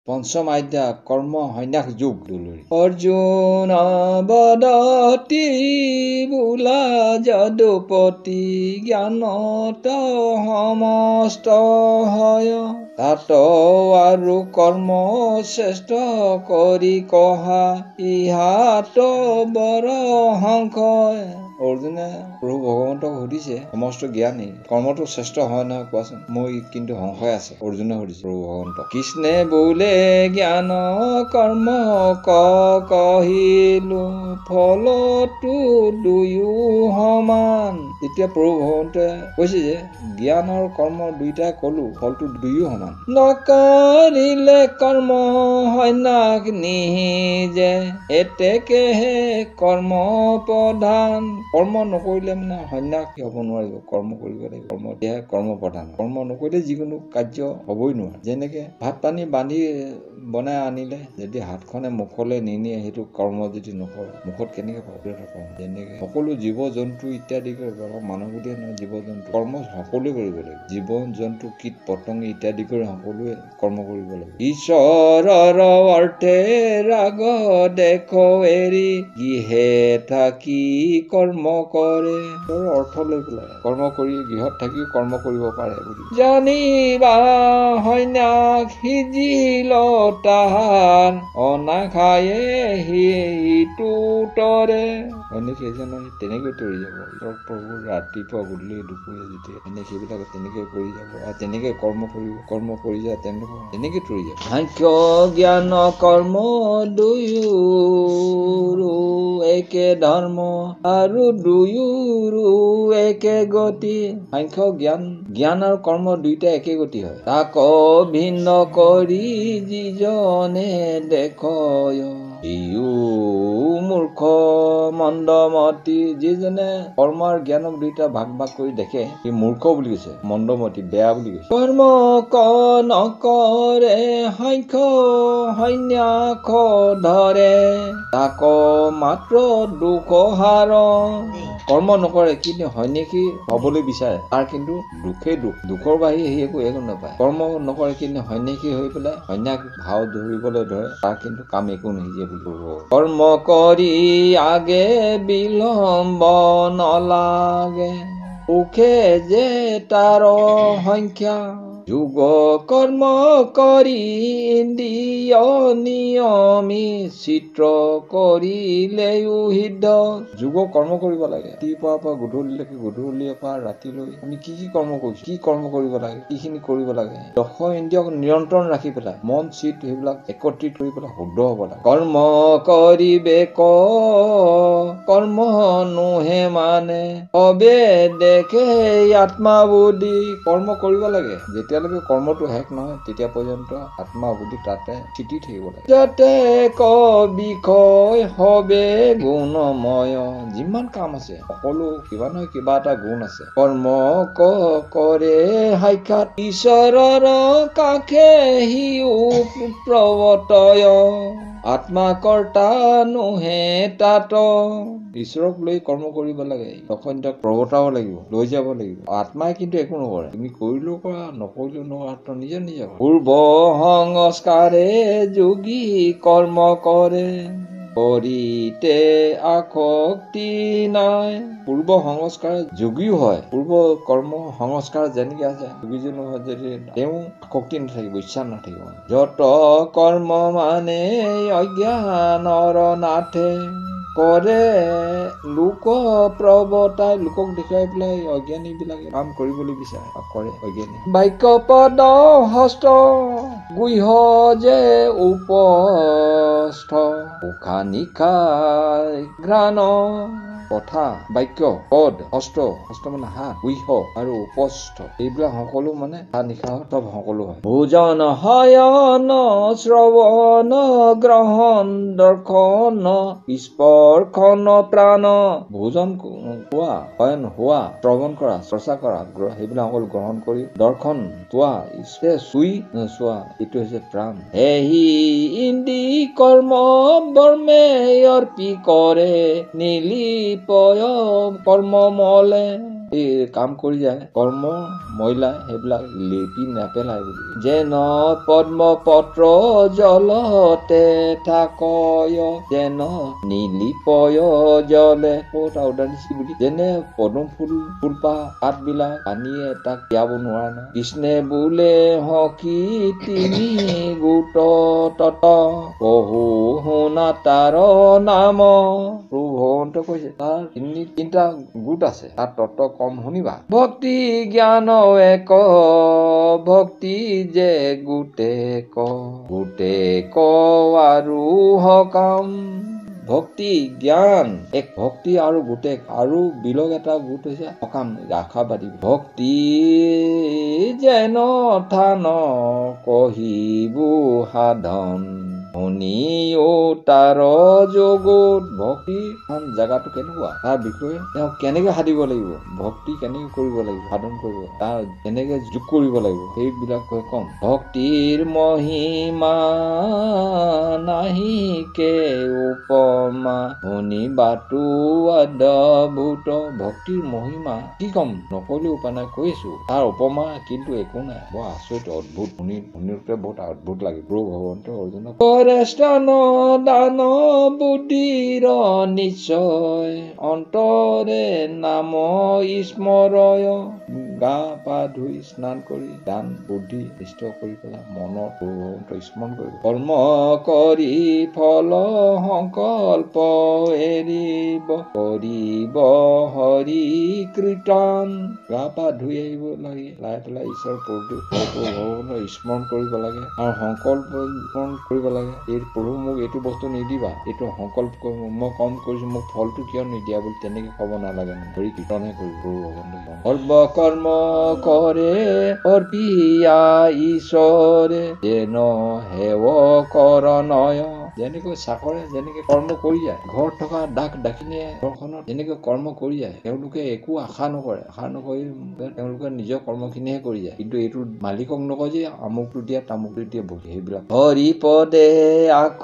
পঞ্চম অধ্যায় কৰ্ম সন্ন্যাস যোগ দুলৰি অৰ্জুন বদতি বোলা যদুপতি জ্ঞানত সমস্ত হয় তাত আৰু কৰ্ম শ্ৰেষ্ঠ কৰি কহা ইহাত বৰ সংশয়। অৰ্জুনে প্ৰভু ভগৱন্তক সুধিছে সমস্ত জ্ঞানী কৰ্মটো শ্ৰেষ্ঠ হয় নহয় কোৱাচোন, মই কিন্তু সংশয় আছে। অৰ্জুনে সুধিছে প্ৰভু ভগৱন্তক। কৃষ্ণে বোলে জ্ঞান কৰ্ম কহিলো ফলটো দুয়ো সমান। এতিয়া প্ৰভু ভগৱন্তে কৈছে যে জ্ঞান আৰু কৰ্ম দুইটাই কলো ফলটো দুয়ো সমান। নকৰিলে কৰ্ম সন্ন্যাস নিহিজে এতেকেহে কৰ্ম প্ৰধান। কৰ্ম নকৰিলে মানে সন্ন্যাস হ'ব নোৱাৰিব, কৰ্ম কৰিব লাগিব। কৰ্ম এতিয়াহে কৰ্ম প্ৰধান। কৰ্ম নকৰিলে যিকোনো কাৰ্য হ'বই নোৱাৰে। যেনেকে ভাত পানী বনাই আনিলে যদি হাতখনে মুখলৈ নিনিয়ে সেইটো কৰ্ম যদি নকৰে মুখত কেনেকে পাব? যেনেকে সকলো জীৱ জন্তু ইত্যাদি কৰি মানুহ বুলিয়ে নহয় জীৱ জন্তু কৰ্ম সকলোৱে কৰিব লাগিব। জীৱ জন্তু কীট পতংগ ইত্যাদি কৰি সকলোৱে কৰ্ম কৰিব লাগিব। ঈশ্বৰৰ অৰ্থে ৰাগ দেখ এৰি গৃহে থাকি কৰ্ম কৰে। অৰ্থ লৈ পেলাই কৰ্ম কৰি গৃহত থাকি কৰ্ম কৰিব পাৰে বুলি জানিবা সন্ন্যাস সিজিল তাহাৰ অনাখায়ে সিটো তৰে। তেনেকৈ তৰি যাব প্ৰভু ৰাতিপুৱা গধূলি দুপৰীয়া যেতিয়া এনে সেইবিলাক তেনেকৈ কৰি যাব আৰু তেনেকৈ কৰ্ম কৰি যায় তেনেকৈ তৰি যাব। সাংখ্য জ্ঞান কৰ্ম দুয়োৰো একে ধৰ্ম আৰু দুয়োৰো একে গতি। সাংখ্য জ্ঞান আৰু কৰ্ম দুইটা একে গতি হয়। তাক ভিন্ন কৰি যিজনে দেখয় ইও মূৰ্খ মন্দমতি। যিজনে কৰ্ম আৰু জ্ঞানক দুইটা ভাগ কৰি দেখে সি মূৰ্খ বুলি কৈছে, মন্দমতি বেয়া বুলি কৈছে। কৰ্ম নকৰে সাংখ্য সন্ন্যাস ধৰে তাক মাত্ৰ দুখ হাৰ। কৰ্ম নকৰে কিন্তু সন্ন্যাসী হবলৈ বিচাৰে তাৰ কিন্তু দুখৰ বাহিৰে সি একো নাপায়। কৰ্ম নকৰে কিন্তু সন্ন্যাসী হৈ পেলাই সন্ন্যাস ভাও ধৰিবলৈ ধৰে তাৰ কিন্তু কাম একো নিহিজে বুলি ক'ব। কৰ্ম কৰি আগে বিলম্ব নলাগে সুখে যে তাৰ সংখ্যা। যোগ কৰ্ম কৰি ইন্দ্ৰিয় নিয়মি চিত্ৰ কৰিলেও সিদ্ধ। যোগ কৰ্ম কৰিব লাগে ৰাতিপুৱাৰ পৰা গধূলিলৈকে, গধূলিৰ পৰা ৰাতিলৈ আমি কি কৰ্ম কৰিছো, কি কৰ্ম কৰিব লাগে, কিখিনি কৰিব লাগে। দশ ইন্দ্ৰিয়ক নিয়ন্ত্ৰণ ৰাখি পেলাই মন চিত সেইবিলাক একত্ৰিত কৰি পেলাই শুদ্ধ হ'ব লাগে। কৰ্ম কৰিবে কৰ্ম নোহে মানে অবে দেখে আত্মা বুদ্ধি। কৰ্ম কৰিব লাগে যেতিয়ালৈকে কৰ্মটো শেষ নহয় তেতিয়া পৰ্যন্ত আত্মা বুদ্ধি তাতে চিতি থাকিব লাগে। যাতে বিষয় হবে গুণময়। যিমান কাম আছে সকলো কিবা নহয় কিবা এটা গুণ আছে। কৰ্ম কৰে সাক্ষাৎ ঈশ্বৰৰ কাষে সিও প্ৰৱৰ্তয় আত্মা কৰ্তা নোহে তাত। ঈশ্বৰক লৈ কৰ্ম কৰিব লাগে, লক্ষণক প্ৰৱৰ্তাব লাগিব, লৈ যাব লাগিব। আত্মাই কিন্তু একো নকৰে, তুমি কৰিলেও কৰা নকৰিলেও নকৰা নিজে পূৰ্ব সংস্কাৰে যোগী কৰ্ম কৰে কৰিতে আসক্তি নাই। পূৰ্ব সংস্কাৰ যোগীও হয়, পূৰ্ব কৰ্ম সংস্কাৰ যেনেকে আছে যোগীজনো হয় যদি তেওঁ আসক্তি নাথাকিব, ইচ্ছা নাথাকিব। যত কৰ্ম মানে অজ্ঞানৰ নাথে কৰে লোক প্ৰৱৰ্তাই। লোকক দেখুৱাই পেলাই অজ্ঞানী বিলাকে কাম কৰিবলৈ বিচাৰে কৰে অজ্ঞানী। বাক্য পদ হস্ত গুহ যে উপস্থ উশাহ নিশাহ ঘ্ৰাণ। কথা বাক্য পদ হস্ত মানে হাত গুহ আৰু উপস্থ এইবিলাক সকলো মানে নিশাহ চব সকলো হয়। ভোজন শয়ন শ্ৰৱণ গ্ৰহণ দৰ্শন স্পৰ্শন প্ৰাণ। ভোজন খোৱা, শয়ন হোৱা, শ্ৰৱণ কৰা, চৰ্চা কৰা সেইবিলাক সকলো গ্ৰহণ কৰি দৰ্শন চোৱা, চুই চোৱা এইটো হৈছে প্ৰাণ। এহি ইন্দ্ৰি কৰ্ম বৰ্মে অৰ্পি কৰে নিলিপয় কৰ্ম মলে। এই কাম কৰি যায় কৰ্ম মহিলা সেইবিলাক লেপি নেপেলাই বুলি যেন পদ্ম পত্ৰ জলতে থাকয় যেন নীলিপয় জলে ক'ত উদাহৰণ বুলি যেনে পদুম ফুলপাহ পাতবিলাক পানীয়ে তাক তিয়াব নোৱাৰে ন কৃষ্ণে বোলে হকি তিনি গোট তত বহু শুনা তাৰ নাম প্ৰভু কৈছে তাৰ তিনিটা গোট আছে তাৰ তত্ত্ব কম শুনিবা ভক্তি জ্ঞান এক ভক্তি যে গোটে ক আৰু সকাম ভক্তি জ্ঞান এক ভক্তি আৰু গোটে আৰু বিলগ এটা গোট হৈছে সকাম আশাবাদী ভক্তি যেন থান কহিবু সাধন শুনিও তাৰ যোগত ভক্তি জেগাটো কেনেকুৱা তাৰ বিষয়ে তেওঁ কেনেকে সাধিব লাগিব ভক্তি কেনেকে কৰিব লাগিব সাধন কৰিব তাৰ কেনেকে যোগ কৰিব লাগিব সেইবিলাক কম ভক্তিৰ মহিমা নাহিকে উপমা শুনিবাতো অদ্ভুত ভক্তিৰ মহিমা কি কম নকলেও উপায় নাই কৈছো তাৰ উপমা কিন্তু একো নাই বৰ আচৰিত অদ্ভুত শুনিতে বহুত অদ্ভুত লাগে প্ৰভু ভগৱন্ত অৰ্জুনক স্থান দান বুদ্ধিৰ নিশ্চয় অন্তৰে নাম স্মৰয় গা পা ধুই স্নান কৰি দান বুদ্ধি নিষ্ঠ কৰি পেলাই মনৰ প্ৰভু স্মৰণ কৰিব কৰ্ম কৰি ফল সংকল্প এৰিব কৰিব হৰি কীৰ্তন গা পা ধুই আহিব লাগে লাই পেলাই ঈশ্বৰ প্ৰভু স্মৰণ কৰিব লাগে আৰু সংকল্প কৰিব লাগে এই প্ৰভু মোক এইটো বস্তু নিদিবা এইটো সংকল্প মই কম কৰিছো মোক ফলটো কিয় নিদিয়া বুলি তেনেকে ক'ব নালাগে হৰি কীৰ্তনহে কৰিব সৰ্ব কৰ্ম কৰে অৰ্পিয়া ঈশ্বৰে যেন হেৱ কৰণয় যেনেকৈ চাকৰে যেনেকে কৰ্ম কৰি যায় ঘৰত থকা ডাকিনীয়ে ঘৰখনত যেনেকে কৰ্ম কৰি যায় তেওঁলোকে একো আশা নকৰি তেওঁলোকে নিজৰ কৰ্মখিনিহে কৰি যায় কিন্তু এইটো মালিকক নকয় যে আমুকটো দিয়া তামুকটো দিয়া ভক্তি সেইবিলাক হৰি পদে আক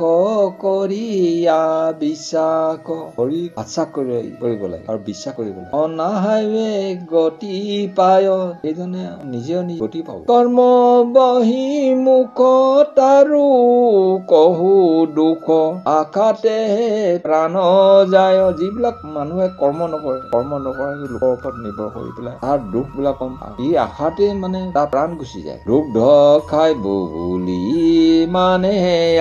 কৰিয়া বিশ্বাস হৰি আশ্বাস কৰিব লাগে আৰু বিশ্বাস কৰিব লাগে অনাহাৱে গতি পায় সেইজনে নিজে গতি পাব কৰ্ম বহি মুখ তাৰো কহু দুখ আশাতে প্ৰাণ যায় যিবিলাক মানুহে কৰ্ম নকৰে লোকৰ ওপৰত নিৰ্ভৰ কৰি পেলাই তাৰ দুখ বিলাক কম ই আশাতে মানে তাৰ প্ৰাণ গুচি যায় দুগ্ধ খাই বুলি মানে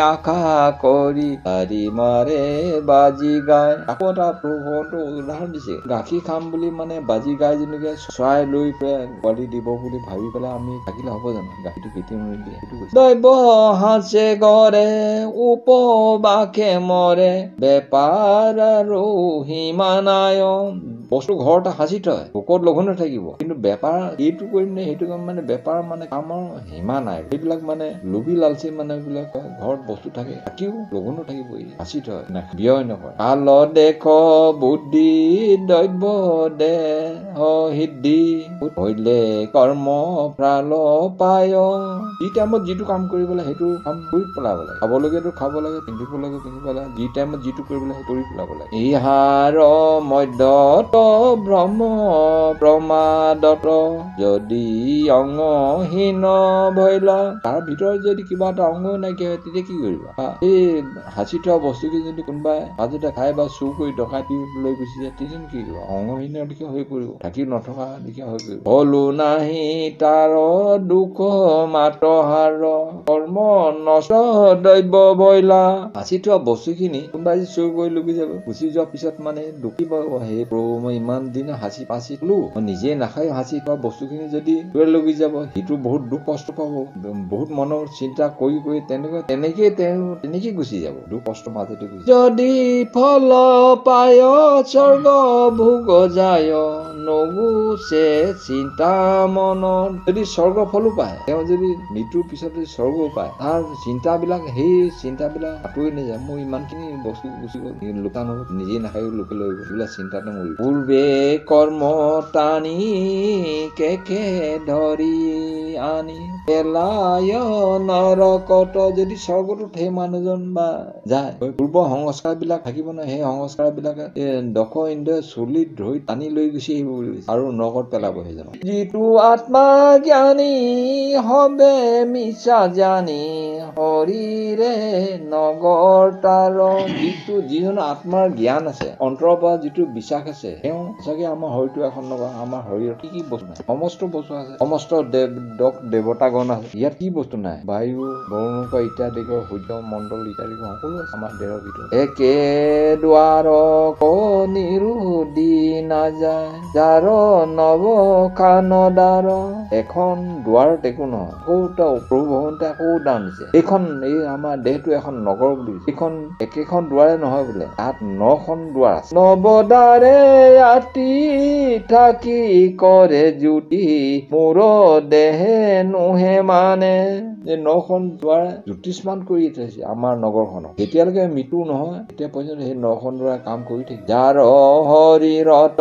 আশা কৰি হাৰি মাৰে বাজি গায় আকৌ এটা প্ৰভুটো উদাহৰণ দিছে গাখীৰ খাম বুলি মানে বাজি গাই যেনেকে চৰাই লৈ পোৱালি দিব বুলি ভাবি পেলাই আমি থাকিলে হ'ব জানো গাখীৰটো কেতিয়াও নিদিয়ে দৈৱ হাসে ঘৰে উপবাসে মৰে বেপাৰ আৰু সীমানায় বস্তু ঘৰতে সাঁচি থয় ভোকত লঘোণে থাকিব কিন্তু বেপাৰ এইটো কৰিম নে সেইটো কৰিম মানে বেপাৰ মানে কামৰ সীমা নাই এইবিলাক মানে লোভী লালচি মানে বিলাক ঘৰত বস্তু থাকে থাকিও লঘোণে থাকিব সাঁচি থয় ব্যয় নকৰে কাল দেখ বুদ্ধি দৈৱ দেহ সিদ্ধি হইলে কৰ্ম প্ৰাল পায় যি টাইমত যিটো কাম কৰিব লাগে সেইটো কাম কৰি পেলাব লাগে খাবলগীয়াটো খাব লাগে পিন্ধিব লাগে পিন্ধিব লাগে যি টাইমত যিটো কৰিব লাগে কৰি পেলাব লাগে ইহাৰ মধ্যত ব্ৰহ্ম প্ৰমাদত যদি অংগহীন ভৈলা তাৰ ভিতৰত যদি কিবা এটা অংগ নাইকিয়া হয় তেতিয়া কি কৰিবা এই সাঁচি থোৱা বস্তুখিনি যদি কোনোবাই মাজতে খাই বা চুৰ কৰি ডকাইতি লৈ গুচি যায় তেতিয়া কি কৰিবা অংগহীনৰ দিশে হৈ পৰিব থাকি নথকা দিশে হৈ পৰিব হলো নাহি তাৰ দুখ মাত হাৰ কৰ্ম নষ্ট দৈৱ বইলা সাঁচি থোৱা বস্তুখিনি কোনোবাই চুৰ কৰি লুকি যাব গুচি যোৱাৰ পিছত মানে দুখী পাব সেই প্ৰভু মই ইমান দিন সাঁচি পাচি থলো মই নিজে নাখাই সাঁচি থোৱা বস্তুখিনি যদি লুকি যাব সেইটো বহুত দুখ কষ্ট পাব বহুত মনৰ চিন্তা কৰি তেনেকে গুচি যাব দুখ কষ্ট মাজতে গুচি যদি ফল পায় স্বৰ্গ ভোগ যায় নগুছে চিন্তা মনত যদি স্বৰ্গ ফলো পায় তেওঁ যদি মৃত্যুৰ পিছত যদি স্বৰ্গ পায় তাৰ চিন্তাবিলাক সেই চিন্তাবিলাক আঁতৰি নাযায় মোৰ ইমানখিনি বস্তু গুচি গ'ল লোকা নহ'ল নিজে নাখাই লোকে লৈ গ'ল এইবিলাক চিন্তাতে মৰি পূৰ্বে কৰ্ম টানি কেকে ধৰি আনি পেলায় নৰকত যদি স্বৰ্গটোত সেই মানুহজন বা যায় পূৰ্ব সংস্কাৰ বিলাক থাকিব নহয় সেই সংস্কাৰ বিলাকে দক্ষ ইন্দ্ৰই চুলিত ধৰি টানি লৈ গুচি আহিব বুলি আৰু নৰকত পেলাব সেইজন যিটো আত্মা জ্ঞানী হবে মিছা জানি হৰিৰে নগৰ তাৰ যিজন আত্মাৰ জ্ঞান আছে অন্তৰৰ পৰা যিটো বিশ্বাস আছে তেওঁ চাগে আমাৰ শৰীৰটো এখন নগৰ আমাৰ শৰীৰত কি বস্তু নাই সমস্ত বস্তু আছে সমস্ত দেৱতাগণ আছে ইয়াত কি বস্তু নাই বায়ু বৰুণ ইত্যাদি সূৰ্য মণ্ডল ইত্যাদি সকলো আছে আমাৰ দেহৰ ভিতৰত একে দুৱাৰ নিৰোধি নাযায় যাৰ নৱ খানদাৰ এখন দুৱাৰত একো নহয় প্ৰভু ভগৱন্তে আকৌ দান দিছে এইখন এই আমাৰ দেহটো এখন নগৰ বুলি এইখন একেখন দুৱাৰে নহয় বোলে তাত 9খন দুৱাৰ আছে নৱদাৰে আতি থাকি কৰে জ্যোতি মোৰ দেহে নোহে মানে যে 9খন দুৱাৰে জ্যোতিষ্মান কৰি থৈছে আমাৰ নগৰখনক যেতিয়ালৈকে মৃত্যু নহয় তেতিয়া পৰ্যন্ত সেই 9খন দুৱাৰে কাম কৰি থাকে যাৰ শৰীৰত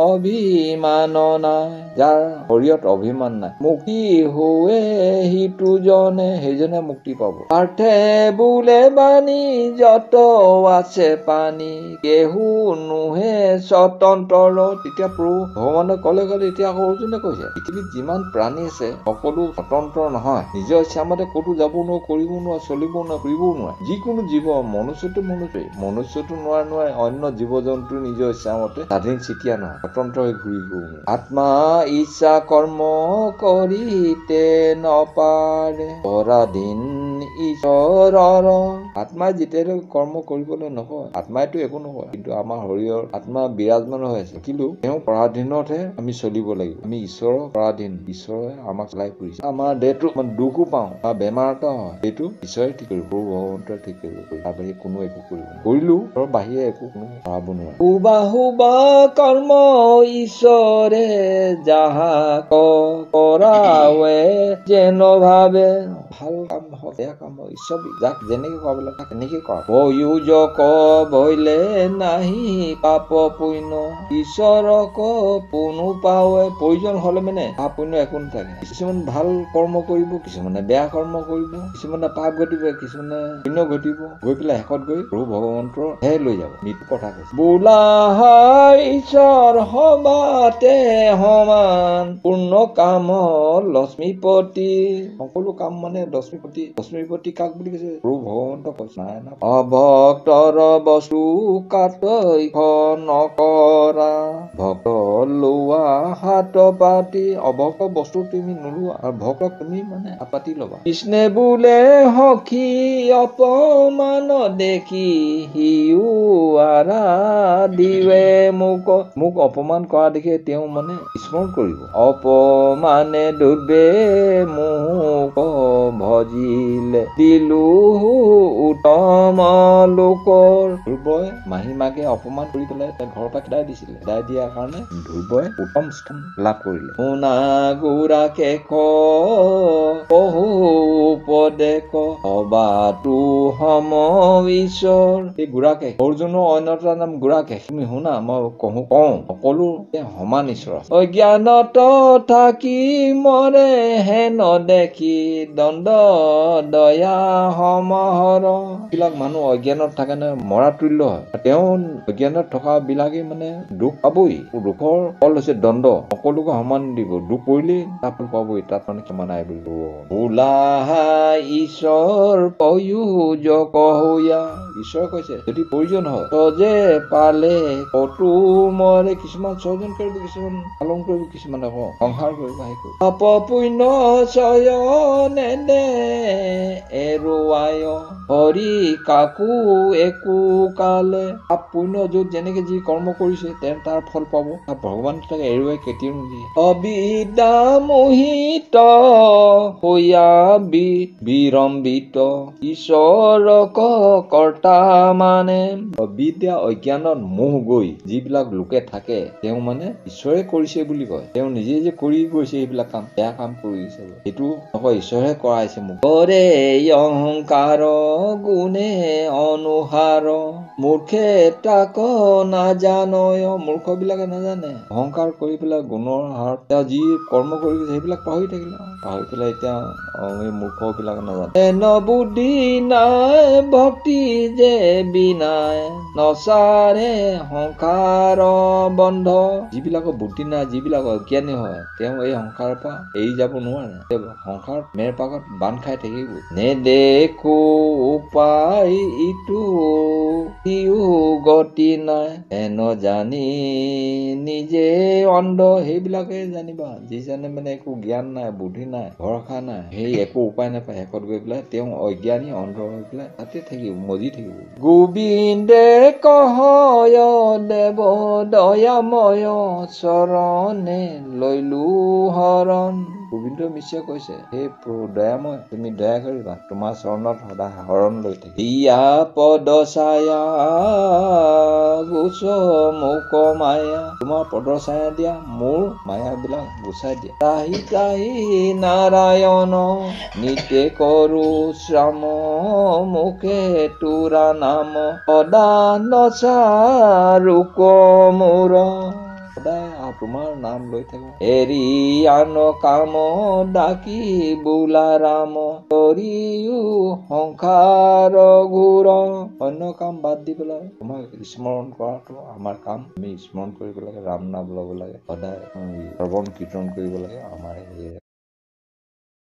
অভিমান নাই যাৰ শৰীৰত অভিমান নাই মুক্তি হোৱে সিটো জনে সেইজনে মুক্তি পাব পাৰ্থে বোলে বাণী যত আছে পানী কেহু নোহে স্বতন্ত্ৰ তেতিয়া প্ৰভু ভগৱানে কলে এতিয়া আকৌ অৰ্জুনে কৈছে পৃথিৱীত যিমান প্ৰাণী আছে সকলো স্বতন্ত্ৰ নহয় নিজৰ ইচ্ছামতে ক'তো যাব নোৱাৰে কৰিব নোৱাৰে চলিব নোৱাৰে ফুৰিবও নোৱাৰে যিকোনো জীৱ মনুষ্যটো নোৱাৰে অন্য জীৱ জন্তু নিজৰ ইচ্ছামতে স্বাধীন চিতিয়া নহয় স্বতন্ত্ৰ হৈ ঘূৰি নোৱাৰে আত্মা ইচ্ছা কৰ্ম কৰিতে নপাৰে পৰাধীন ঈশ্বৰৰ আত্মাই যেতিয়ালৈকে কৰ্ম কৰিবলৈ নকয় আত্মাইতো একো নকয় কিন্তু আমাৰ শৰীৰৰ আত্মা বিৰাজমান হৈ আছে কিন্তু তেওঁ পৰাধীনতহে আমি চলিব লাগিব আমি ঈশ্বৰৰ পৰাধীন ঈশ্বৰে আমাক চলাই ফুৰিছে আমাৰ দেহটো দুখো পাওঁ বা বেমাৰ এটা হয় সেইটো ঈশ্বৰে ঠিক কৰিব প্ৰভু ভগৱন্তই ঠিক কৰিব তাৰ বাহিৰে কোনো একো কৰিব কৰিলো তাৰ বাহিৰে একো কোনো কৰাব নোৱাৰে হুবা কৰ্ম ঈশ্বৰে যাহা কৰাৱে যেন ভাবে ভাল কাম হওক বেয়া কাম হওক ঈশ্বৰ যাক যেনেকে কৰাব লাগে তাক তেনেকে কৰা প্ৰয়োজক ভৈলে নাহি পাপ পুণ্য ঈশ্বৰক পুনু পাৱে প্ৰয়োজন হলে মানে পাপ পুণ্য একো নাথাকে কিছুমান ভাল কৰ্ম কৰিব কিছুমানে বেয়া কৰ্ম কৰিব কিছুমানে পাপ ঘটিব কিছুমানে পুণ্য ঘটিব গৈ পেলাই শেষত গৈ প্ৰভু ভগৱন্তৰ হে লৈ যাব মৃত্যু কথা কৈছে বোলা ঈশ্বৰ সবাতে সমান পূৰ্ণ কাম লক্ষ্মীপতি সকলো কাম মানে লক্ষ্মীপতি কাক বুলি কৈছে প্ৰভু ভগৱন্ত কৈছে নাই না অভক্তৰ বস্তু কাটৈখ নকৰা ভক্ত লোৱা হাত পাতি অভক্ত বস্তু তুমি নোলোৱা আৰু ভক্তক তুমি মানে হাত পাতি ল'বা কৃষ্ণে বোলে সখী অপমান দেখি সিও দিৱে মোক অপমান কৰা দেখি তেওঁ মানে স্মৰণ কৰিব অপমানে ডুবে মোক ভজিলে দিলো উত্তম লোকৰ ধ্ৰুৱই মাহী মাকে অপমান কৰি পেলাই তাক ঘৰৰ পৰা খেদাই দিছিলে খেদাই দিয়াৰ কাৰণে ধ্ৰুৱই উত্তম স্থান লাভ কৰিলে শুনা গুৰাকে কহু উপদেশ অবাটো সম ঈশ্বৰ এই গুৰাকে অৰ্জুনৰ অন্য এটা নাম গুৰাকে তুমি শুনা মই কওঁ সকলো সমান ঈশ্বৰ আছে অজ্ঞানত থাকি মৰে হেন দেখি দণ্ড দয়া সমাহৰ বিলাক মানুহ অজ্ঞানত থাকে নহয় মৰা তুল্য হয় তেওঁ অজ্ঞানত থকা বিলাকে মানে দুখ পাবই দুখৰ ফল হৈছে দণ্ড সকলোকে সমান দিব দুখ পৰিলেই তাত ফল পাবই তাত মানে ক্ষমা নাই বুলি বোলাহা ঈশ্বৰ প্ৰয়োজক হৈয়া ঈশ্বৰে কৈছে যদি প্ৰয়োজন হয় তজে পালে কতো মৰে কিছুমান স্বজন কৰিব কিছুমান পালন কৰিব কিছুমান আকৌ সংসাৰ কৰিব পাপ পুণ্য চয়নে দে এৰুৱায় হৰি কাকো একো কালে পাপ পুণ্য য'ত যেনেকে যি কৰ্ম কৰিছে তেওঁ তাৰ ফল পাব ভগৱান তাকে এৰুৱাই কেতিয়াও নিদিয়ে অবিদ্যা মোহিত হৈয়া বিৰম্বিত ঈশ্বৰক কৰ্তা মানে বিদ্যা অজ্ঞানত মোহ গৈ যিবিলাক লোকে থাকে তেওঁ মানে ঈশ্বৰে কৰিছে বুলি কয়। তেওঁ নিজে যে কৰি গৈছে এইবিলাক কাম, বেয়া কাম কৰিছে, সেইটো নকয়, ঈশ্বৰে কৰাইছে মোক। কৰে অহংকাৰ গুণে অনুহাৰ মূৰ্খে তাক নাজানয়। মূৰ্খ বিলাকে নাজানে অহংকাৰ কৰি পেলাই গুণৰ হাৰ তেওঁ যি কৰ্ম কৰি গৈছে সেইবিলাক পাহৰি থাকিলে, পাহৰি পেলাই এতিয়া এই মূৰ্খ বিলাকে নাজানে। ন বুদ্ধি নাই ভক্তি যে বিনাই নচাৰে সংসাৰ বন্ধ। যিবিলাকৰ বুদ্ধি নাই, যিবিলাক অজ্ঞানী হয়, তেওঁ এই সংসাৰৰ পৰা এৰি যাব নোৱাৰে। তেওঁ সংসাৰ মেৰ পাকত বান্ধ খাই থাকিব। নেদেখো উপায় ইটো সিও গতি নাই হেন জানি নিজে অন্ধ। সেইবিলাকে জানিবা যিজনে মানে একো জ্ঞান নাই, বুদ্ধি নাই, ভৰসা নাই, সেই একো উপায় নাপায়, শেষত গৈ পেলাই তেওঁ অজ্ঞানী অন্ধ হৈ পেলাই তাতে থাকিব, মজি থাকিব। গোবিন্দে কহয় দেৱ দয়াময় চৰণে লৈলো হৰণ। গোবিন্দ মিশ্ৰই কৈছে, হে প্ৰভু দয়াময়, তুমি দয়া কৰিবা, তোমাৰ চৰণত সদায় হৰণ লৈ থাকিম। দিয়া পদ ছায়া গুচ মোক মায়া, তোমাৰ পদৰ ছায়া দিয়া, মোৰ মায়া বিলাক গুচাই দিয়া। ত্ৰাহি ত্ৰাহি নাৰায়ণ নিতে কৰো শ্ৰাম মুখে তোৰা নাম সদা নচাৰো মোৰ। সদায় তোমাৰ নাম লৈ থাকো, এৰি আন কাম ডাকি বোলা ৰাম কৰিও সংসাৰ ঘূৰ। অন্য কাম বাদ দি পেলাই তোমাক স্মৰণ কৰাটো আমাৰ কাম। আমি স্মৰণ কৰিব লাগে, ৰাম নাম ল'ব লাগে, সদায় শ্ৰৱণ কীৰ্তন কৰিব লাগে, আমাৰ